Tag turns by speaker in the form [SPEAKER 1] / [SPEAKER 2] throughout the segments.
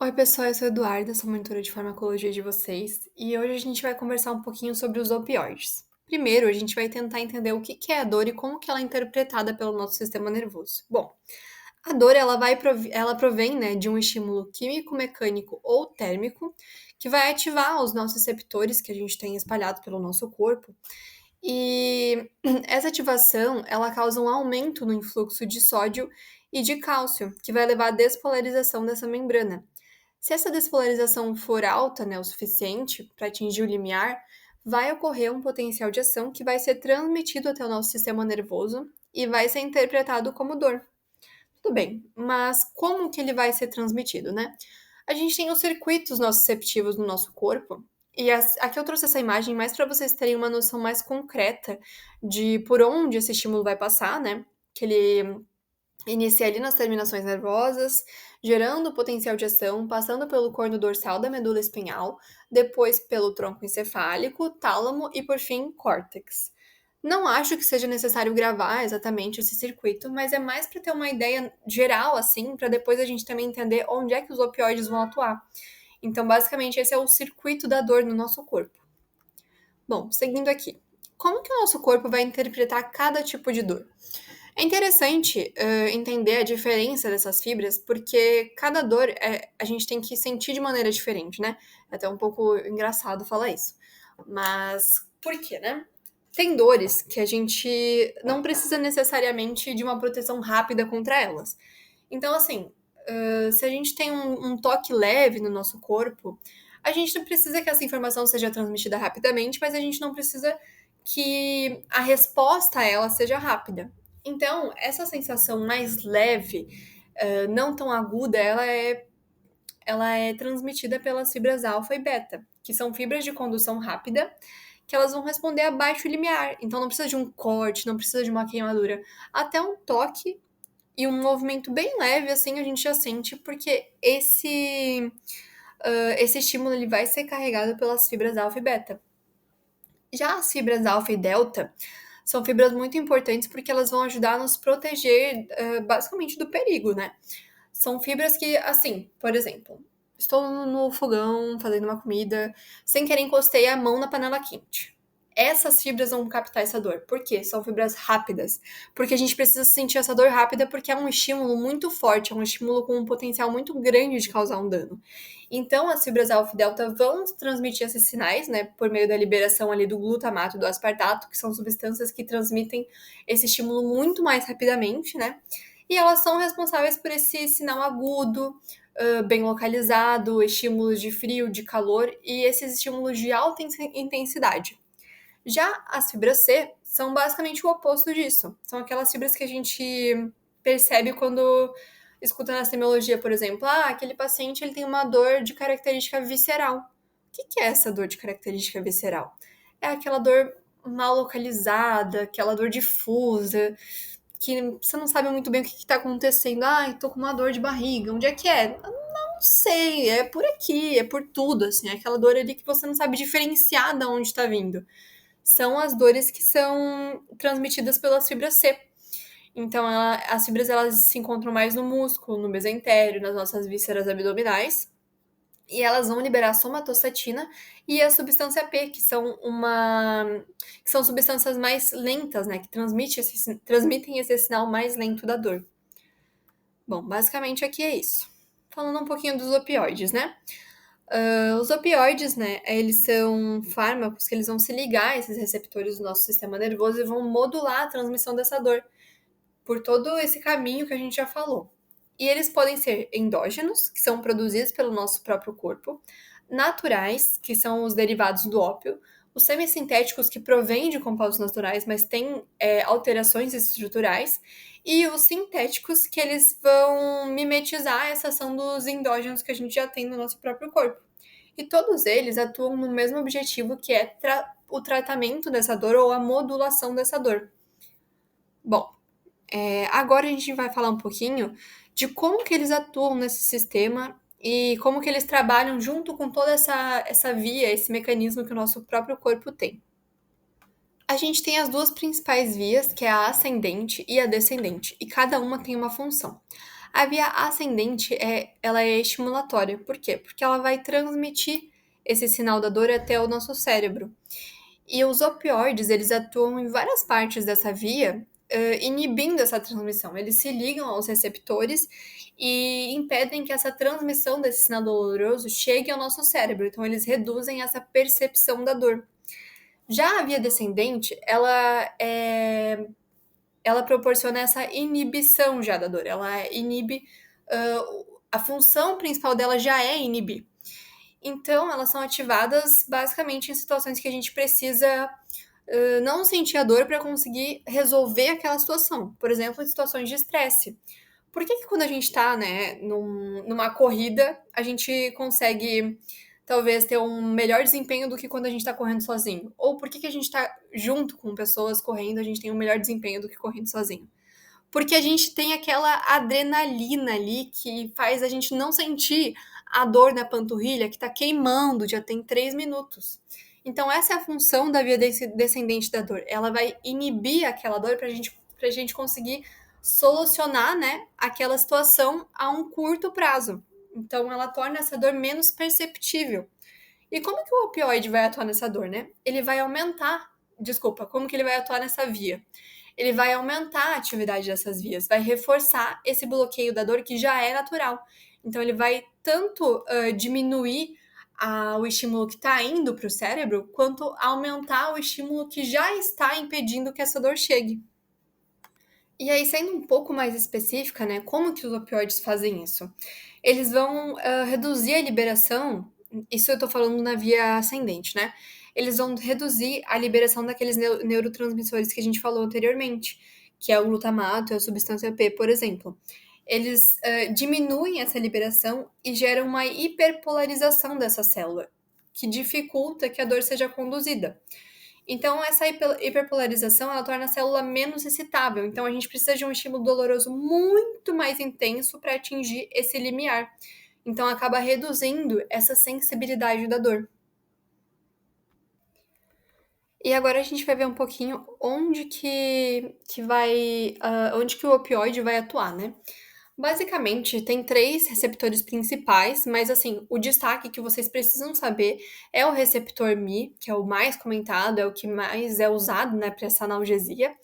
[SPEAKER 1] Oi, pessoal, eu sou a Eduarda, sou monitora de farmacologia de vocês, e hoje a gente vai conversar um pouquinho sobre os opioides. Primeiro, a gente vai tentar entender o que é a dor e como que ela é interpretada pelo nosso sistema nervoso. Bom, a dor ela provém, né, de um estímulo químico, mecânico ou térmico que vai ativar os nossos receptores que a gente tem espalhado pelo nosso corpo. E essa ativação, ela causa um aumento no influxo de sódio e de cálcio, que vai levar à despolarização dessa membrana. Se essa despolarização for alta, né, o suficiente para atingir o limiar, vai ocorrer um potencial de ação que vai ser transmitido até o nosso sistema nervoso e vai ser interpretado como dor. Tudo bem, mas como que ele vai ser transmitido, né? A gente tem os circuitos nociceptivos no nosso corpo, e aqui eu trouxe essa imagem mais para vocês terem uma noção mais concreta de por onde esse estímulo vai passar, né? Que ele inicia ali nas terminações nervosas, gerando o potencial de ação, passando pelo corno dorsal da medula espinhal, depois pelo tronco encefálico, tálamo e, por fim, córtex. Não acho que seja necessário gravar exatamente esse circuito, mas é mais para ter uma ideia geral, assim, para depois a gente também entender onde é que os opioides vão atuar. Então, basicamente, esse é o circuito da dor no nosso corpo. Bom, seguindo aqui. Como que o nosso corpo vai interpretar cada tipo de dor? É interessante entender a diferença dessas fibras, porque cada dor a gente tem que sentir de maneira diferente, né? É até um pouco engraçado falar isso. Mas por quê, né? Tem dores que a gente não precisa necessariamente de uma proteção rápida contra elas. Então, assim, se a gente tem um toque leve no nosso corpo, a gente não precisa que essa informação seja transmitida rapidamente, mas a gente não precisa que a resposta a ela seja rápida. Então, essa sensação mais leve, não tão aguda, ela é transmitida pelas fibras alfa e beta, que são fibras de condução rápida, que elas vão responder a baixo limiar. Então, não precisa de um corte, não precisa de uma queimadura. Até um toque e um movimento bem leve, assim, a gente já sente, porque esse estímulo ele vai ser carregado pelas fibras alfa e beta. Já as fibras alfa e delta são fibras muito importantes porque elas vão ajudar a nos proteger, basicamente, do perigo, né? São fibras que, assim, por exemplo, estou no fogão fazendo uma comida, sem querer encostei a mão na panela quente. Essas fibras vão captar essa dor. Por quê? São fibras rápidas. Porque a gente precisa sentir essa dor rápida porque é um estímulo muito forte, é um estímulo com um potencial muito grande de causar um dano. Então, as fibras alfa e delta vão transmitir esses sinais, né, por meio da liberação ali do glutamato e do aspartato, que são substâncias que transmitem esse estímulo muito mais rapidamente, né? E elas são responsáveis por esse sinal agudo, bem localizado, estímulos de frio, de calor e esses estímulos de alta intensidade. Já as fibras C são basicamente o oposto disso. São aquelas fibras que a gente percebe quando escuta na semiologia, por exemplo, aquele paciente ele tem uma dor de característica visceral. O que é essa dor de característica visceral? É aquela dor mal localizada, aquela dor difusa, que você não sabe muito bem o que está acontecendo. Tô com uma dor de barriga. Onde é que é? Não sei, é por aqui, é por tudo, assim. É aquela dor ali que você não sabe diferenciar de onde está vindo. São as dores que são transmitidas pelas fibras C. Então, as fibras elas se encontram mais no músculo, no mesentério, nas nossas vísceras abdominais. E elas vão liberar somatostatina e a substância P, que são substâncias mais lentas, né? Que transmitem esse sinal mais lento da dor. Bom, basicamente aqui é isso. Falando um pouquinho dos opioides, né? Os opioides, né, eles são fármacos que eles vão se ligar a esses receptores do nosso sistema nervoso e vão modular a transmissão dessa dor por todo esse caminho que a gente já falou. E eles podem ser endógenos, que são produzidos pelo nosso próprio corpo, naturais, que são os derivados do ópio, os semissintéticos, que provêm de compostos naturais, mas têm alterações estruturais, e os sintéticos, que eles vão mimetizar essa ação dos endógenos que a gente já tem no nosso próprio corpo. E todos eles atuam no mesmo objetivo, que é o tratamento dessa dor ou a modulação dessa dor. Bom, agora a gente vai falar um pouquinho de como que eles atuam nesse sistema e como que eles trabalham junto com toda essa via, esse mecanismo que o nosso próprio corpo tem. A gente tem as duas principais vias, que é a ascendente e a descendente, e cada uma tem uma função. A via ascendente ela é estimulatória. Por quê? Porque ela vai transmitir esse sinal da dor até o nosso cérebro. E os opioides, eles atuam em várias partes dessa via, inibindo essa transmissão. Eles se ligam aos receptores e impedem que essa transmissão desse sinal doloroso chegue ao nosso cérebro. Então, eles reduzem essa percepção da dor. Já a via descendente, ela proporciona essa inibição já da dor. Ela inibe, a função principal dela já é inibir. Então, elas são ativadas basicamente em situações que a gente precisa não sentir a dor para conseguir resolver aquela situação. Por exemplo, em situações de estresse. Por que quando a gente está, né, numa corrida, a gente consegue talvez ter um melhor desempenho do que quando a gente está correndo sozinho? Ou por que a gente está junto com pessoas correndo, a gente tem um melhor desempenho do que correndo sozinho? Porque a gente tem aquela adrenalina ali que faz a gente não sentir a dor na panturrilha que está queimando, já tem 3 minutos. Então, essa é a função da via descendente da dor. Ela vai inibir aquela dor para a gente conseguir solucionar, né, aquela situação a um curto prazo. Então, ela torna essa dor menos perceptível. E como que o opioide vai atuar nessa dor, né? Ele vai aumentar, desculpa, como que ele vai atuar nessa via? Ele vai aumentar a atividade dessas vias, vai reforçar esse bloqueio da dor que já é natural. Então, ele vai tanto diminuir o estímulo que está indo para o cérebro, quanto aumentar o estímulo que já está impedindo que essa dor chegue. E aí, sendo um pouco mais específica, né, como que os opioides fazem isso? Eles vão reduzir a liberação, isso eu tô falando na via ascendente, né? Eles vão reduzir a liberação daqueles neurotransmissores que a gente falou anteriormente, que é o glutamato e a substância P, por exemplo. Eles diminuem essa liberação e geram uma hiperpolarização dessa célula, que dificulta que a dor seja conduzida. Então, essa hiperpolarização, ela torna a célula menos excitável. Então, a gente precisa de um estímulo doloroso muito mais intenso para atingir esse limiar. Então, acaba reduzindo essa sensibilidade da dor. E agora a gente vai ver um pouquinho onde que o opioide vai atuar, né? Basicamente, tem 3 receptores principais, mas assim, o destaque que vocês precisam saber é o receptor Mi, que é o mais comentado, é o que mais é usado, né, para essa analgesia.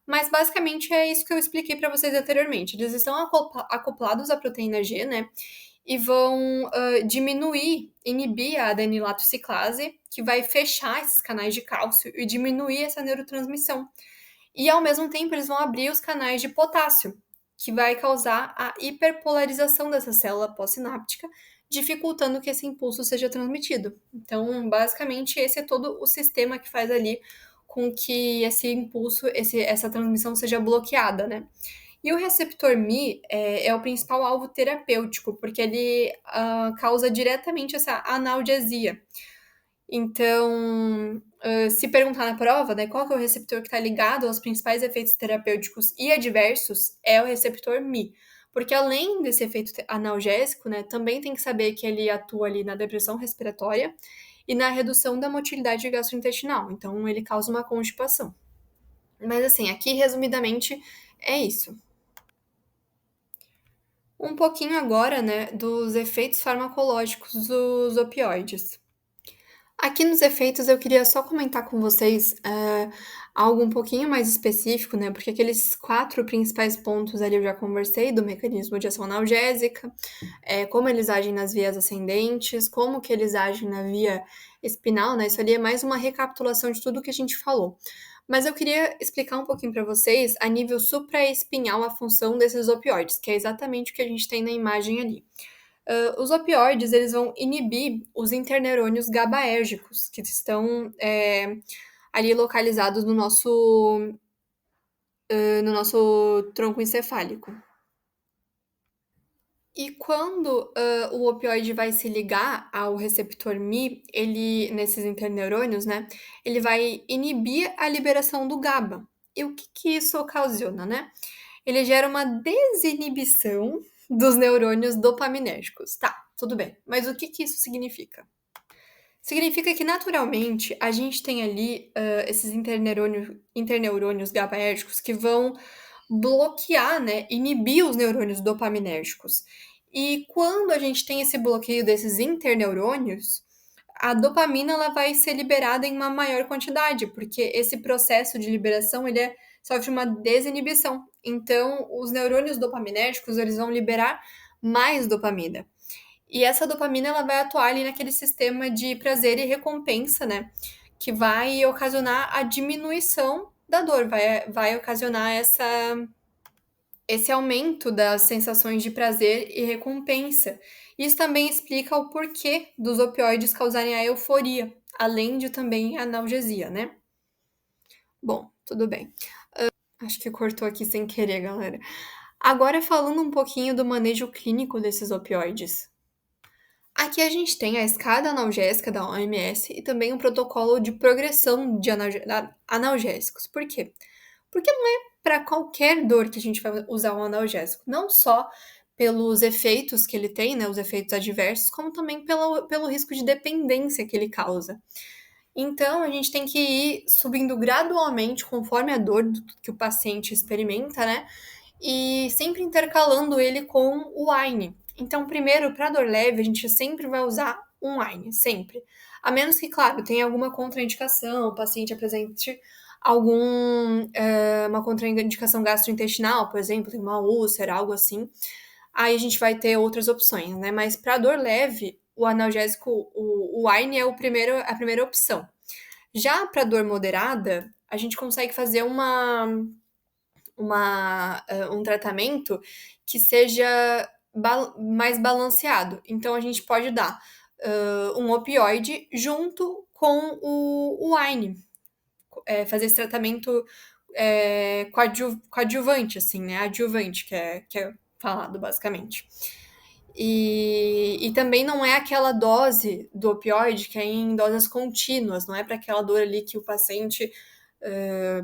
[SPEAKER 1] Mas basicamente é isso que eu expliquei para vocês anteriormente. Eles estão acoplados à proteína G, né? E vão inibir a adenilato ciclase, que vai fechar esses canais de cálcio e diminuir essa neurotransmissão. E ao mesmo tempo, eles vão abrir os canais de potássio, que vai causar a hiperpolarização dessa célula pós-sináptica, dificultando que esse impulso seja transmitido. Então, basicamente, esse é todo o sistema que faz ali com que esse impulso, essa transmissão seja bloqueada, né? E o receptor Mi é o principal alvo terapêutico, porque ele causa diretamente essa analgesia. Então, se perguntar na prova, né, qual que é o receptor que está ligado aos principais efeitos terapêuticos e adversos, é o receptor Mi. Porque além desse efeito analgésico, né, também tem que saber que ele atua ali na depressão respiratória e na redução da motilidade gastrointestinal. Então, ele causa uma constipação. Mas assim, aqui resumidamente é isso. Um pouquinho agora, né, dos efeitos farmacológicos dos opioides. Aqui nos efeitos eu queria só comentar com vocês algo um pouquinho mais específico, né? Porque aqueles 4 principais pontos ali eu já conversei do mecanismo de ação analgésica, como eles agem nas vias ascendentes, como que eles agem na via espinal, né? Isso ali é mais uma recapitulação de tudo que a gente falou. Mas eu queria explicar um pouquinho para vocês a nível supraespinhal a função desses opioides, que é exatamente o que a gente tem na imagem ali. Os opioides, eles vão inibir os interneurônios GABAérgicos, que estão ali localizados no nosso tronco encefálico. E quando o opioide vai se ligar ao receptor Mi, nesses interneurônios, né, ele vai inibir a liberação do GABA. E o que isso ocasiona, né? Ele gera uma desinibição dos neurônios dopaminérgicos. Tá, tudo bem. Mas o que isso significa? Significa que, naturalmente, a gente tem ali esses interneurônios GABAérgicos que vão bloquear, né, inibir os neurônios dopaminérgicos. E quando a gente tem esse bloqueio desses interneurônios, a dopamina ela vai ser liberada em uma maior quantidade, porque esse processo de liberação sofre uma desinibição. Então, os neurônios dopaminérgicos eles vão liberar mais dopamina. E essa dopamina ela vai atuar ali naquele sistema de prazer e recompensa, né? Que vai ocasionar a diminuição da dor, vai ocasionar esse aumento das sensações de prazer e recompensa. Isso também explica o porquê dos opioides causarem a euforia, além de também a analgesia, né? Bom, tudo bem. Acho que cortou aqui sem querer, galera. Agora falando um pouquinho do manejo clínico desses opioides. Aqui a gente tem a escada analgésica da OMS e também um protocolo de progressão de analgésicos. Por quê? Porque não é para qualquer dor que a gente vai usar um analgésico, não só pelos efeitos que ele tem, né, os efeitos adversos, como também pelo risco de dependência que ele causa. Então, a gente tem que ir subindo gradualmente conforme a dor que o paciente experimenta, né? E sempre intercalando ele com o AINE. Então, primeiro, para dor leve, a gente sempre vai usar um AINE, sempre. A menos que, claro, tenha alguma contraindicação, o paciente apresente uma contraindicação gastrointestinal, por exemplo, tem uma úlcera, algo assim. Aí a gente vai ter outras opções, né? Mas para dor leve, o analgésico, o AINE é a primeira opção. Já para dor moderada, a gente consegue fazer um tratamento que seja mais balanceado. Então, a gente pode dar um opioide junto com o AINE, fazer esse tratamento coadjuvante, assim, né? Adjuvante, que é falado, basicamente. E também não é aquela dose do opioide que é em doses contínuas, não é para aquela dor ali que o paciente,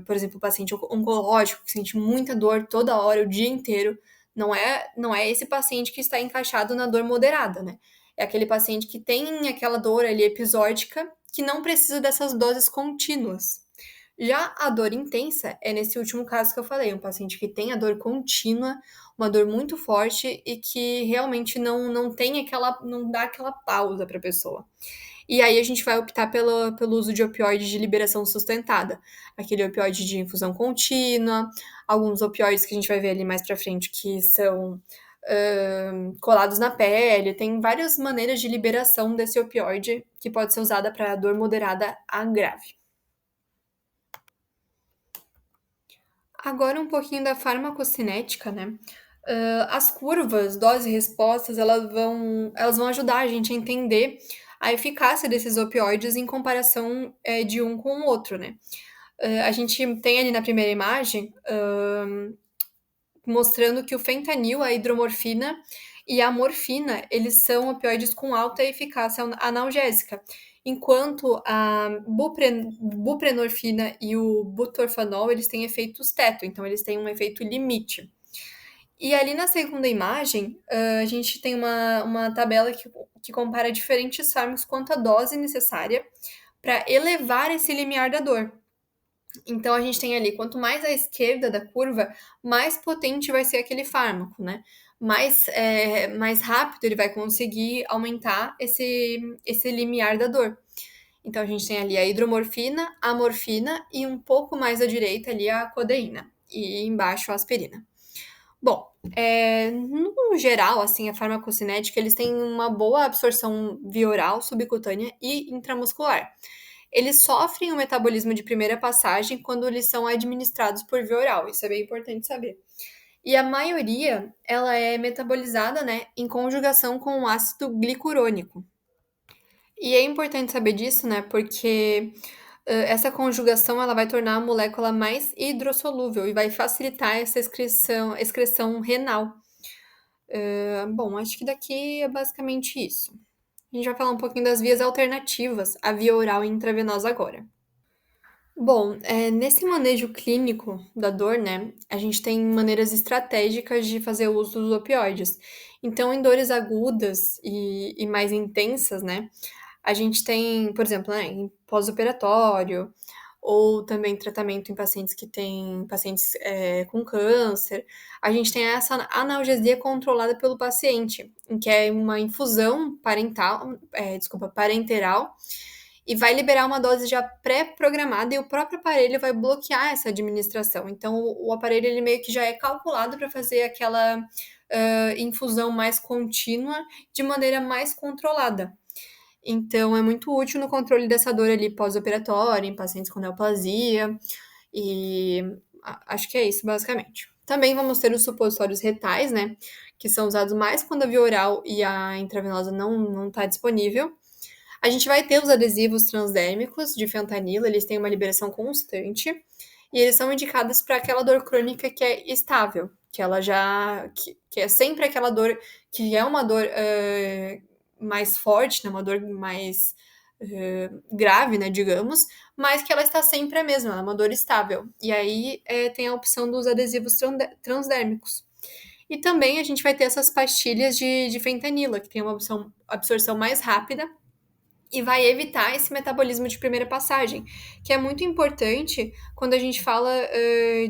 [SPEAKER 1] por exemplo, o paciente oncológico, que sente muita dor toda hora, o dia inteiro, não é esse paciente que está encaixado na dor moderada, né? É aquele paciente que tem aquela dor ali episódica, que não precisa dessas doses contínuas. Já a dor intensa é nesse último caso que eu falei, um paciente que tem a dor contínua, uma dor muito forte e que realmente não dá aquela pausa para a pessoa. E aí a gente vai optar pelo uso de opioides de liberação sustentada, aquele opioide de infusão contínua, alguns opioides que a gente vai ver ali mais para frente que são colados na pele, tem várias maneiras de liberação desse opioide que pode ser usada para dor moderada a grave. Agora um pouquinho da farmacocinética, né? As curvas, dose e respostas, elas vão ajudar a gente a entender a eficácia desses opioides em comparação de um com o outro, né? A gente tem ali na primeira imagem mostrando que o fentanil, a hidromorfina e a morfina, eles são opioides com alta eficácia analgésica, enquanto a buprenorfina e o butorfanol, eles têm efeitos teto, então eles têm um efeito limite. E ali na segunda imagem, a gente tem uma tabela que compara diferentes fármacos quanto à dose necessária para elevar esse limiar da dor. Então, a gente tem ali, quanto mais à esquerda da curva, mais potente vai ser aquele fármaco, né? Mais rápido ele vai conseguir aumentar esse limiar da dor. Então, a gente tem ali a hidromorfina, a morfina e um pouco mais à direita ali a codeína. E embaixo a aspirina. Bom, no geral, assim, a farmacocinética, eles têm uma boa absorção via oral, subcutânea e intramuscular. Eles sofrem o metabolismo de primeira passagem quando eles são administrados por via oral, isso é bem importante saber. E a maioria, ela é metabolizada, né, em conjugação com o ácido glicurônico. E é importante saber disso, né, porque essa conjugação ela vai tornar a molécula mais hidrossolúvel e vai facilitar essa excreção renal. Bom, acho que daqui é basicamente isso. A gente vai falar um pouquinho das vias alternativas à via oral e intravenosa agora. Bom, nesse manejo clínico da dor, né, a gente tem maneiras estratégicas de fazer o uso dos opioides. Então, em dores agudas e mais intensas, né, a gente tem, por exemplo, né, em pós-operatório, ou também tratamento em pacientes com câncer. A gente tem essa analgesia controlada pelo paciente, em que é uma infusão parenteral, e vai liberar uma dose já pré-programada e o próprio aparelho vai bloquear essa administração. Então, o aparelho ele meio que já é calculado para fazer aquela infusão mais contínua de maneira mais controlada. Então, é muito útil no controle dessa dor ali pós-operatória, em pacientes com neoplasia, e acho que é isso, basicamente. Também vamos ter os supositórios retais, né, que são usados mais quando a via oral e a intravenosa não está disponível. A gente vai ter os adesivos transdérmicos de fentanilo, eles têm uma liberação constante, e eles são indicados para aquela dor crônica que é estável, que ela que é sempre aquela dor, que é uma dor mais forte, né, uma dor mais grave, né, digamos, mas que ela está sempre a mesma, ela é uma dor estável. E aí tem a opção dos adesivos transdérmicos. E também a gente vai ter essas pastilhas de fentanila, que tem uma absorção mais rápida e vai evitar esse metabolismo de primeira passagem, que é muito importante quando a gente fala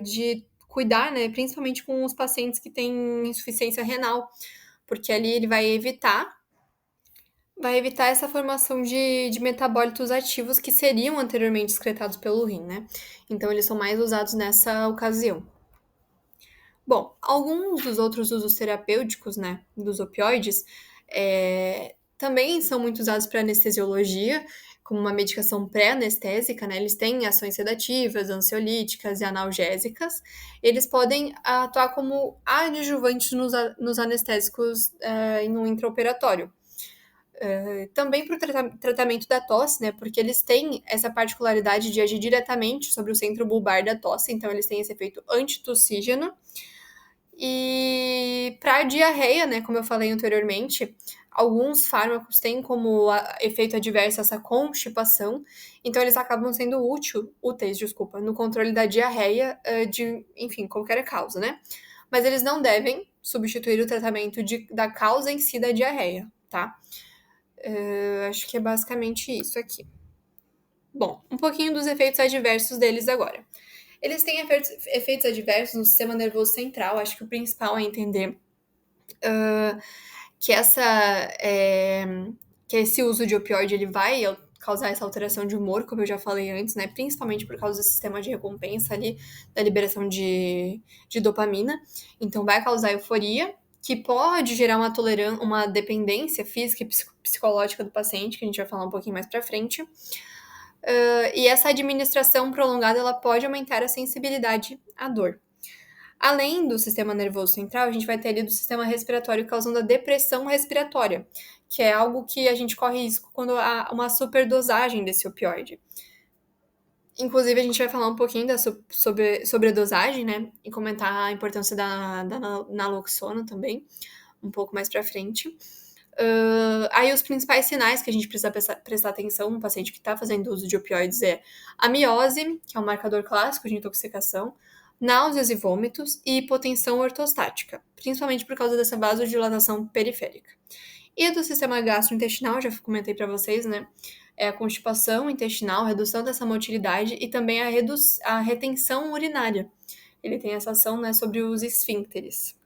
[SPEAKER 1] de cuidar, né, principalmente com os pacientes que têm insuficiência renal, porque ali ele vai evitar essa formação de metabólitos ativos que seriam anteriormente excretados pelo rim, né? Então, eles são mais usados nessa ocasião. Bom, alguns dos outros usos terapêuticos, né, dos opioides, também são muito usados para anestesiologia, como uma medicação pré-anestésica, né? Eles têm ações sedativas, ansiolíticas e analgésicas. Eles podem atuar como adjuvantes nos anestésicos no intraoperatório. Também para o tratamento da tosse, né? Porque eles têm essa particularidade de agir diretamente sobre o centro bulbar da tosse, então eles têm esse efeito antitussígeno. E para a diarreia, né? Como eu falei anteriormente, alguns fármacos têm como efeito adverso essa constipação, então eles acabam sendo úteis, no controle da diarreia enfim, qualquer causa, né? Mas eles não devem substituir o tratamento da causa em si da diarreia, tá? Acho que é basicamente isso aqui. Bom, um pouquinho dos efeitos adversos deles agora. Eles têm efeitos adversos no sistema nervoso central. Acho que o principal é entender que esse uso de opioide ele vai causar essa alteração de humor, como eu já falei antes, né? Principalmente por causa do sistema de recompensa ali, da liberação de dopamina. Então, vai causar euforia, que pode gerar uma dependência física e psicológica do paciente, que a gente vai falar um pouquinho mais pra frente. E essa administração prolongada, ela pode aumentar a sensibilidade à dor. Além do sistema nervoso central, a gente vai ter ali do sistema respiratório causando a depressão respiratória, que é algo que a gente corre risco quando há uma superdosagem desse opioide. Inclusive, a gente vai falar um pouquinho sobre a dosagem, né? E comentar a importância da naloxona também, um pouco mais pra frente. Aí os principais sinais que a gente precisa prestar atenção no paciente que está fazendo uso de opioides é a miose, que é um marcador clássico de intoxicação, náuseas e vômitos e hipotensão ortostática, principalmente por causa dessa vasodilatação periférica. E do sistema gastrointestinal, já comentei para vocês, né? É a constipação intestinal, redução dessa motilidade e também a retenção urinária. Ele tem essa ação, né, sobre os esfíncteres.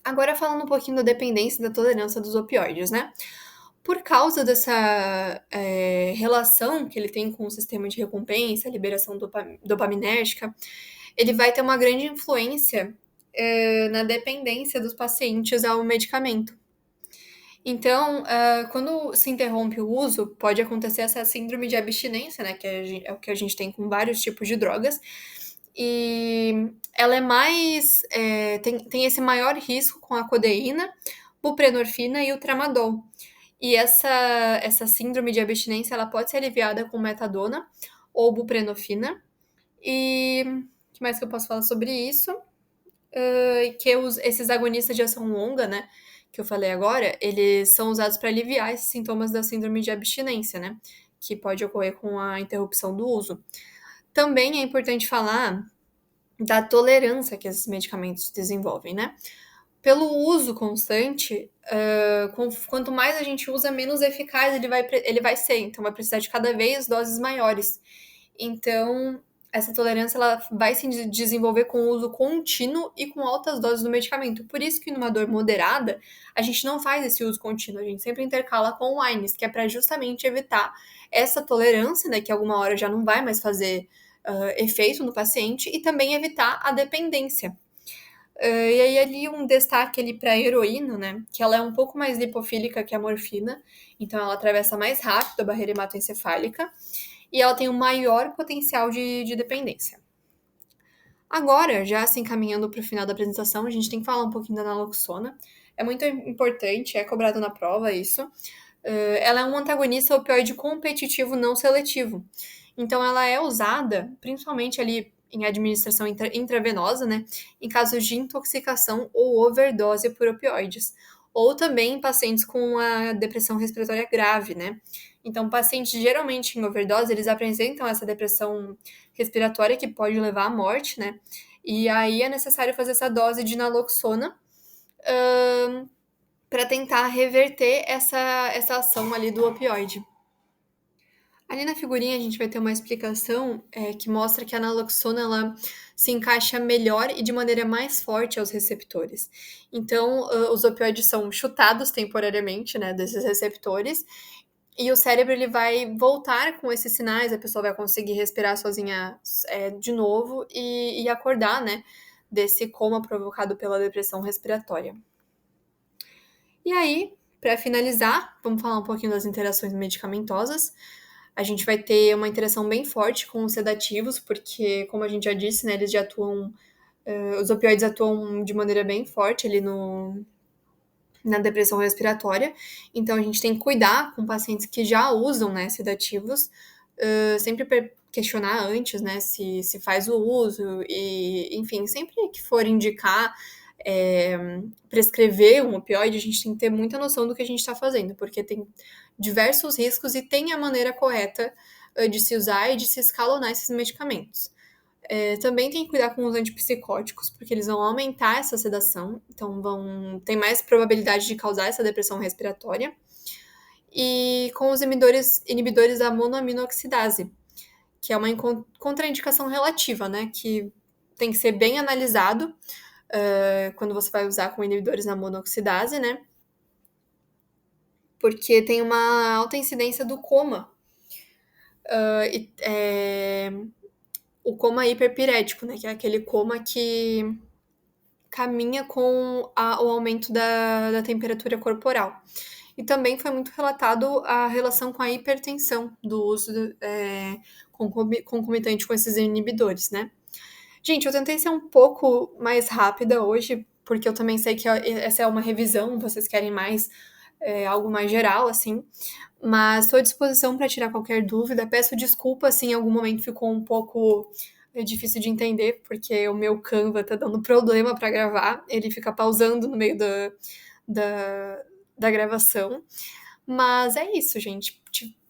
[SPEAKER 1] Agora falando um pouquinho da dependência e da tolerância dos opioides, né? Por causa dessa relação que ele tem com o sistema de recompensa, liberação dopaminérgica, ele vai ter uma grande influência na dependência dos pacientes ao medicamento. Então, quando se interrompe o uso, pode acontecer essa síndrome de abstinência, né? Que é o que a gente tem com vários tipos de drogas. E ela é mais. Tem esse maior risco com a codeína, buprenorfina e o tramadol. E essa síndrome de abstinência ela pode ser aliviada com metadona ou buprenorfina. E o que mais que eu posso falar sobre isso? Esses agonistas de ação longa, né, que eu falei agora, eles são usados para aliviar esses sintomas da síndrome de abstinência, né, que pode ocorrer com a interrupção do uso. Também é importante falar da tolerância que esses medicamentos desenvolvem, né? Pelo uso constante, quanto mais a gente usa, menos eficaz ele vai ser. Então, vai precisar de cada vez doses maiores. Então, essa tolerância ela vai se desenvolver com o uso contínuo e com altas doses do medicamento. Por isso que numa dor moderada, a gente não faz esse uso contínuo, a gente sempre intercala com o AINES, que é para justamente evitar essa tolerância, né, que alguma hora já não vai mais fazer efeito no paciente, e também evitar a dependência. E aí ali um destaque ali para a heroína, né, que ela é um pouco mais lipofílica que a morfina, então ela atravessa mais rápido a barreira hematoencefálica, e ela tem um maior potencial de dependência. Agora, já se encaminhando para o final da apresentação, a gente tem que falar um pouquinho da naloxona. É muito importante, é cobrado na prova isso. Ela é um antagonista opioide competitivo não seletivo. Então, ela é usada principalmente ali em administração intravenosa, né, em casos de intoxicação ou overdose por opioides, ou também em pacientes com a depressão respiratória grave, né. Então, pacientes geralmente em overdose, eles apresentam essa depressão respiratória que pode levar à morte, né, e aí é necessário fazer essa dose de naloxona, para tentar reverter essa ação ali do opioide. Ali na figurinha a gente vai ter uma explicação que mostra que a naloxona ela se encaixa melhor e de maneira mais forte aos receptores. Então, os opioides são chutados temporariamente, né, desses receptores, e o cérebro ele vai voltar com esses sinais, a pessoa vai conseguir respirar sozinha de novo e acordar, né, desse coma provocado pela depressão respiratória. E aí, para finalizar, vamos falar um pouquinho das interações medicamentosas. A gente vai ter uma interação bem forte com os sedativos, porque, como a gente já disse, né, eles já atuam, os opioides atuam de maneira bem forte ali na depressão respiratória. Então, a gente tem que cuidar com pacientes que já usam, né, sedativos, sempre questionar antes, né, se faz o uso e, enfim, sempre que for indicar prescrever um opioide, a gente tem que ter muita noção do que a gente está fazendo, porque tem diversos riscos e tem a maneira correta de se usar e de se escalonar esses medicamentos. Também tem que cuidar com os antipsicóticos, porque eles vão aumentar essa sedação, então tem mais probabilidade de causar essa depressão respiratória. E com os inibidores da monoaminoxidase, que é uma contraindicação relativa, né, que tem que ser bem analisado quando você vai usar com inibidores na monoxidase, né? Porque tem uma alta incidência do coma. O coma hiperpirético, né? Que é aquele coma que caminha com o aumento da temperatura corporal. E também foi muito relatado a relação com a hipertensão do uso concomitante com esses inibidores, né? Gente, eu tentei ser um pouco mais rápida hoje, porque eu também sei que essa é uma revisão, vocês querem mais algo mais geral, assim. Mas estou à disposição para tirar qualquer dúvida. Peço desculpa se em algum momento ficou um pouco difícil de entender, porque o meu Canva tá dando problema para gravar. Ele fica pausando no meio da, da gravação. Mas é isso, gente.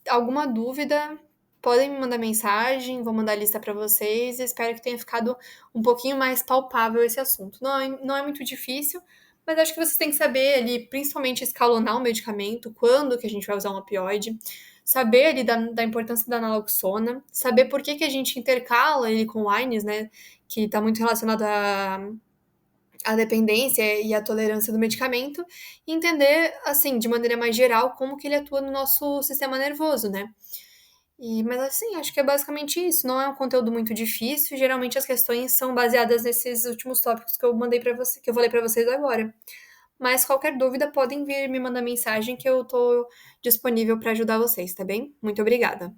[SPEAKER 1] Alguma dúvida, podem me mandar mensagem, vou mandar a lista para vocês. Espero que tenha ficado um pouquinho mais palpável esse assunto. Não é muito difícil, mas acho que vocês têm que saber ali, principalmente escalonar o medicamento, quando que a gente vai usar um opioide, saber ali da importância da naloxona, saber por que a gente intercala ele com o AINES, né, que está muito relacionado a dependência e a tolerância do medicamento, e entender, assim, de maneira mais geral, como que ele atua no nosso sistema nervoso, né? Mas assim, acho que é basicamente isso. Não é um conteúdo muito difícil. Geralmente as questões são baseadas nesses últimos tópicos que eu mandei para você, que eu falei para vocês agora. Mas qualquer dúvida, podem vir me mandar mensagem que eu tô disponível para ajudar vocês, tá bem? Muito obrigada.